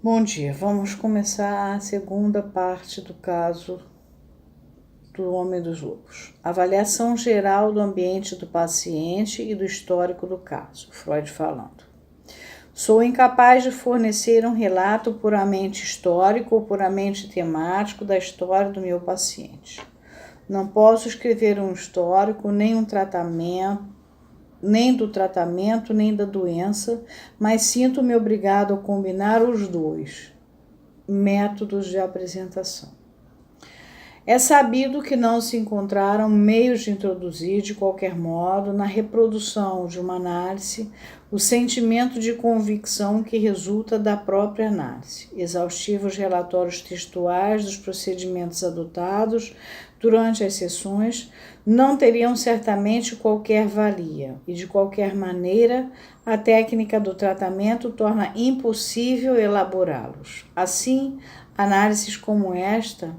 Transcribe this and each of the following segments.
Bom dia, vamos começar a segunda parte do caso do Homem dos Lobos. Avaliação geral do ambiente do paciente e do histórico do caso. Freud falando. Sou incapaz de fornecer um relato puramente histórico ou puramente temático da história do meu paciente. Não posso escrever um histórico, nem do tratamento, nem da doença, mas sinto-me obrigado a combinar os dois métodos de apresentação. É sabido que não se encontraram meios de introduzir, de qualquer modo, na reprodução de uma análise, o sentimento de convicção que resulta da própria análise. Exaustivos relatórios textuais dos procedimentos adotados durante as sessões não teriam certamente qualquer valia, e de qualquer maneira, a técnica do tratamento torna impossível elaborá-los. Assim, análises como esta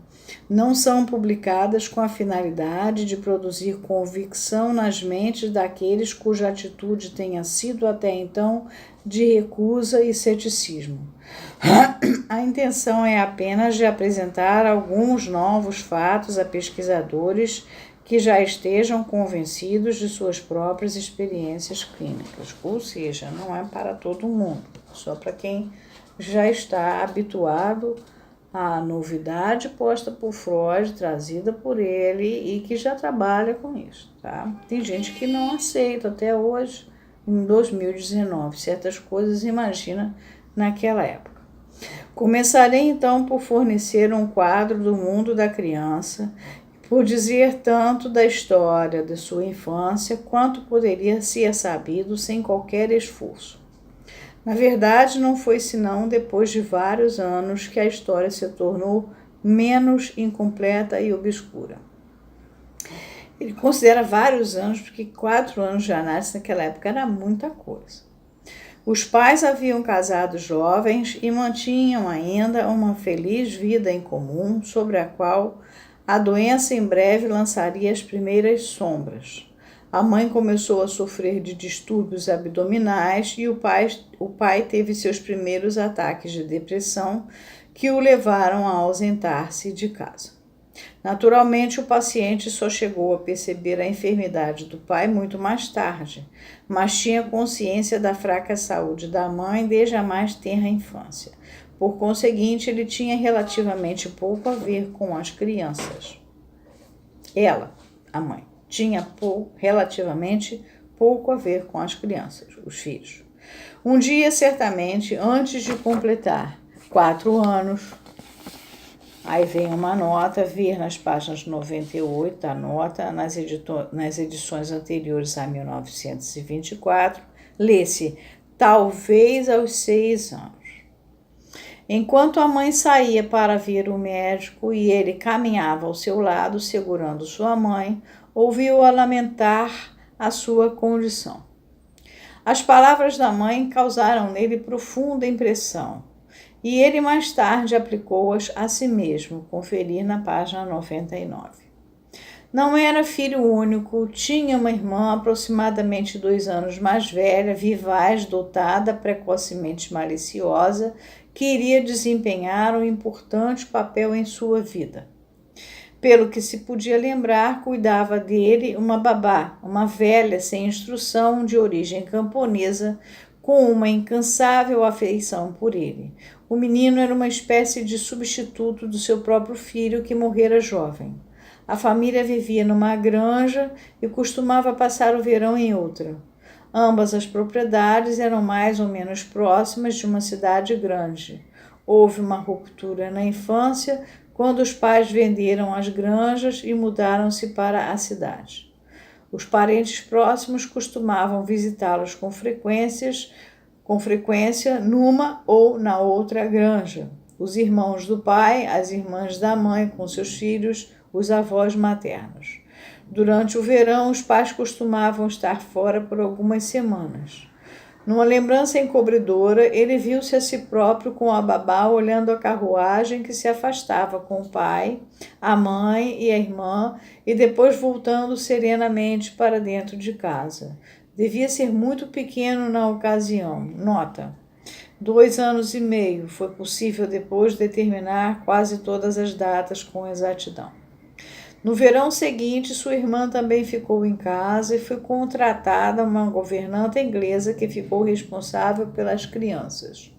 não são publicadas com a finalidade de produzir convicção nas mentes daqueles cuja atitude tenha sido até então de recusa e ceticismo. A intenção é apenas de apresentar alguns novos fatos a pesquisadores que já estejam convencidos de suas próprias experiências clínicas, ou seja, não é para todo mundo, só para quem já está habituado à novidade posta por Freud, trazida por ele e que já trabalha com isso, tá? Tem gente que não aceita até hoje, em 2019, certas coisas, imagina naquela época. Começarei então por fornecer um quadro do mundo da criança, por dizer tanto da história de sua infância quanto poderia ser sabido sem qualquer esforço. Na verdade, não foi senão depois de vários anos que a história se tornou menos incompleta e obscura. Ele considera vários anos, porque 4 anos de análise naquela época era muita coisa. Os pais haviam casado jovens e mantinham ainda uma feliz vida em comum, sobre a qual a doença em breve lançaria as primeiras sombras. A mãe começou a sofrer de distúrbios abdominais e o pai teve seus primeiros ataques de depressão que o levaram a ausentar-se de casa. Naturalmente, o paciente só chegou a perceber a enfermidade do pai muito mais tarde, mas tinha consciência da fraca saúde da mãe desde a mais tenra infância. Por conseguinte, ele tinha relativamente pouco a ver com as crianças. Ela, a mãe, tinha relativamente pouco a ver com as crianças, os filhos. Um dia, certamente, antes de completar 4 anos, aí vem uma nota, ver nas páginas 98 da nota, nas edições anteriores a 1924, lê-se, talvez aos 6 anos. Enquanto a mãe saía para ver o médico e ele caminhava ao seu lado, segurando sua mãe, ouviu-a lamentar a sua condição. As palavras da mãe causaram nele profunda impressão, e ele mais tarde aplicou-as a si mesmo, conferir na página 99. Não era filho único, tinha uma irmã aproximadamente 2 anos mais velha, vivaz, dotada, precocemente maliciosa, que iria desempenhar um importante papel em sua vida. Pelo que se podia lembrar, cuidava dele uma babá, uma velha sem instrução, de origem camponesa, com uma incansável afeição por ele. O menino era uma espécie de substituto do seu próprio filho, que morrera jovem. A família vivia numa granja e costumava passar o verão em outra. Ambas as propriedades eram mais ou menos próximas de uma cidade grande. Houve uma ruptura na infância, quando os pais venderam as granjas e mudaram-se para a cidade. Os parentes próximos costumavam visitá-los com frequência numa ou na outra granja. Os irmãos do pai, as irmãs da mãe com seus filhos, os avós maternos. Durante o verão, os pais costumavam estar fora por algumas semanas. Numa lembrança encobridora, ele viu-se a si próprio com a babá olhando a carruagem que se afastava com o pai, a mãe e a irmã, e depois voltando serenamente para dentro de casa. Devia ser muito pequeno na ocasião. Nota: 2 anos e meio. Foi possível depois determinar quase todas as datas com exatidão. No verão seguinte, sua irmã também ficou em casa e foi contratada uma governanta inglesa que ficou responsável pelas crianças.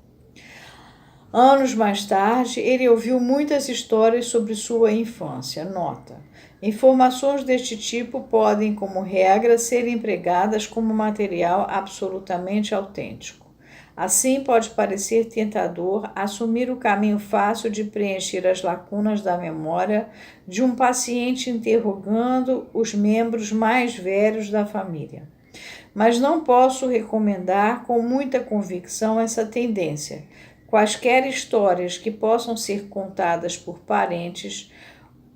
Anos mais tarde, ele ouviu muitas histórias sobre sua infância. Nota: informações deste tipo podem, como regra, ser empregadas como material absolutamente autêntico. Assim, pode parecer tentador assumir o caminho fácil de preencher as lacunas da memória de um paciente interrogando os membros mais velhos da família. Mas não posso recomendar com muita convicção essa tendência. Quaisquer histórias que possam ser contadas por parentes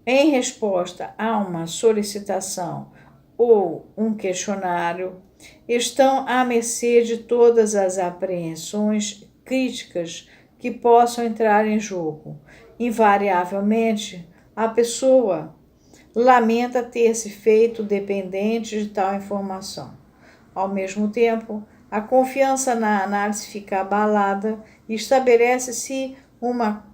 em resposta a uma solicitação ou um questionário estão à mercê de todas as apreensões críticas que possam entrar em jogo. Invariavelmente, a pessoa lamenta ter se feito dependente de tal informação. Ao mesmo tempo, a confiança na análise fica abalada e estabelece-se uma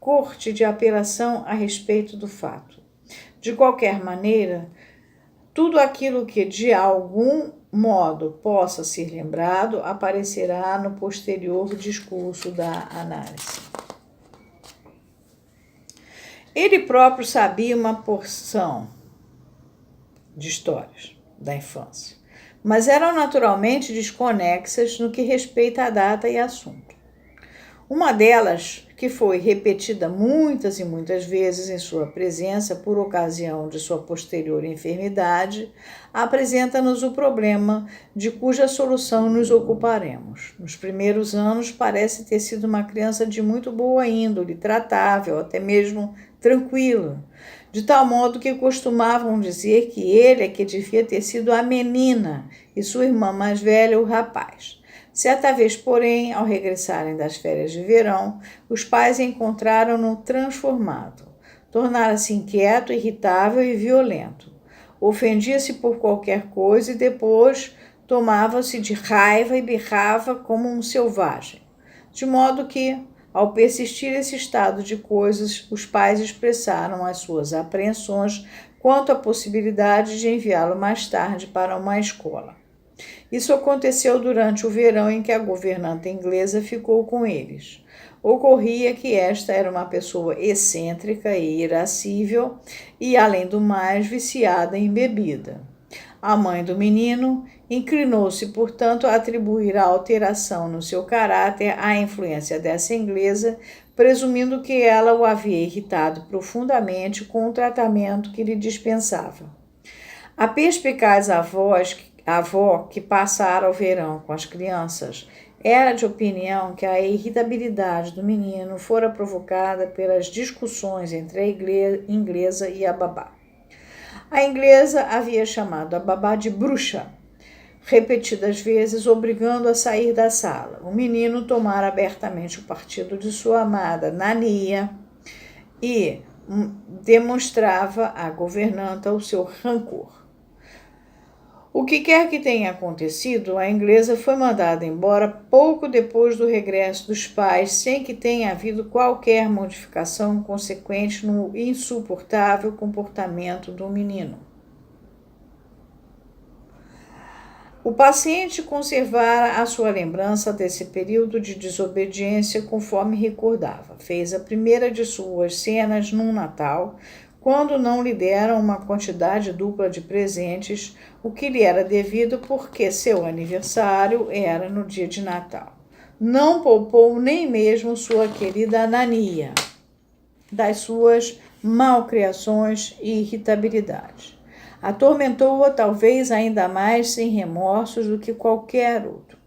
corte de apelação a respeito do fato. De qualquer maneira, tudo aquilo que de algum modo possa ser lembrado aparecerá no posterior discurso da análise. Ele próprio sabia uma porção de histórias da infância, mas eram naturalmente desconexas no que respeita à data e assunto. Uma delas, que foi repetida muitas e muitas vezes em sua presença por ocasião de sua posterior enfermidade, apresenta-nos o problema de cuja solução nos ocuparemos. Nos primeiros anos, parece ter sido uma criança de muito boa índole, tratável, até mesmo tranquila, de tal modo que costumavam dizer que ele é que devia ter sido a menina e sua irmã mais velha o rapaz. Certa vez, porém, ao regressarem das férias de verão, os pais encontraram-no transformado. Tornara-se inquieto, irritável e violento. Ofendia-se por qualquer coisa e depois tomava-se de raiva e berrava como um selvagem. De modo que, ao persistir esse estado de coisas, os pais expressaram as suas apreensões quanto à possibilidade de enviá-lo mais tarde para uma escola. Isso aconteceu durante o verão em que a governanta inglesa ficou com eles. Ocorria que esta era uma pessoa excêntrica e irascível e, além do mais, viciada em bebida. A mãe do menino inclinou-se, portanto, a atribuir a alteração no seu caráter à influência dessa inglesa, presumindo que ela o havia irritado profundamente com o tratamento que lhe dispensava. A perspicaz avó que passara o verão com as crianças era de opinião que a irritabilidade do menino fora provocada pelas discussões entre a inglesa e a babá. A inglesa havia chamado a babá de bruxa, repetidas vezes, obrigando a sair da sala. O menino tomara abertamente o partido de sua amada Nania e demonstrava à governanta o seu rancor. O que quer que tenha acontecido, a inglesa foi mandada embora pouco depois do regresso dos pais, sem que tenha havido qualquer modificação consequente no insuportável comportamento do menino. O paciente conservara a sua lembrança desse período de desobediência conforme recordava. Fez a primeira de suas cenas num Natal, quando não lhe deram uma quantidade dupla de presentes, o que lhe era devido porque seu aniversário era no dia de Natal. Não poupou nem mesmo sua querida Nania das suas malcriações e irritabilidade. Atormentou-a talvez ainda mais sem remorsos do que qualquer outro.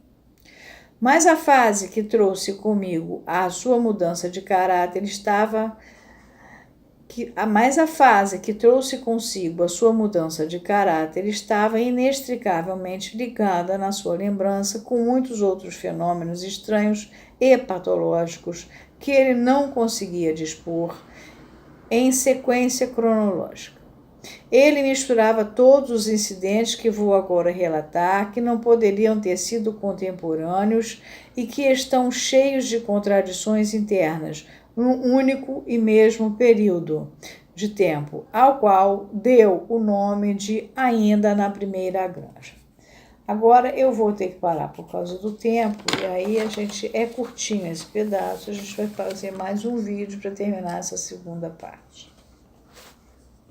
Mas a fase que trouxe comigo a sua mudança de caráter estava inextricavelmente ligada na sua lembrança com muitos outros fenômenos estranhos e patológicos que ele não conseguia dispor em sequência cronológica. Ele misturava todos os incidentes que vou agora relatar, que não poderiam ter sido contemporâneos e que estão cheios de contradições internas, num único e mesmo período de tempo, ao qual deu o nome de Ainda na Primeira Granja. Agora eu vou ter que parar por causa do tempo, e aí é curtinho esse pedaço, a gente vai fazer mais um vídeo para terminar essa segunda parte.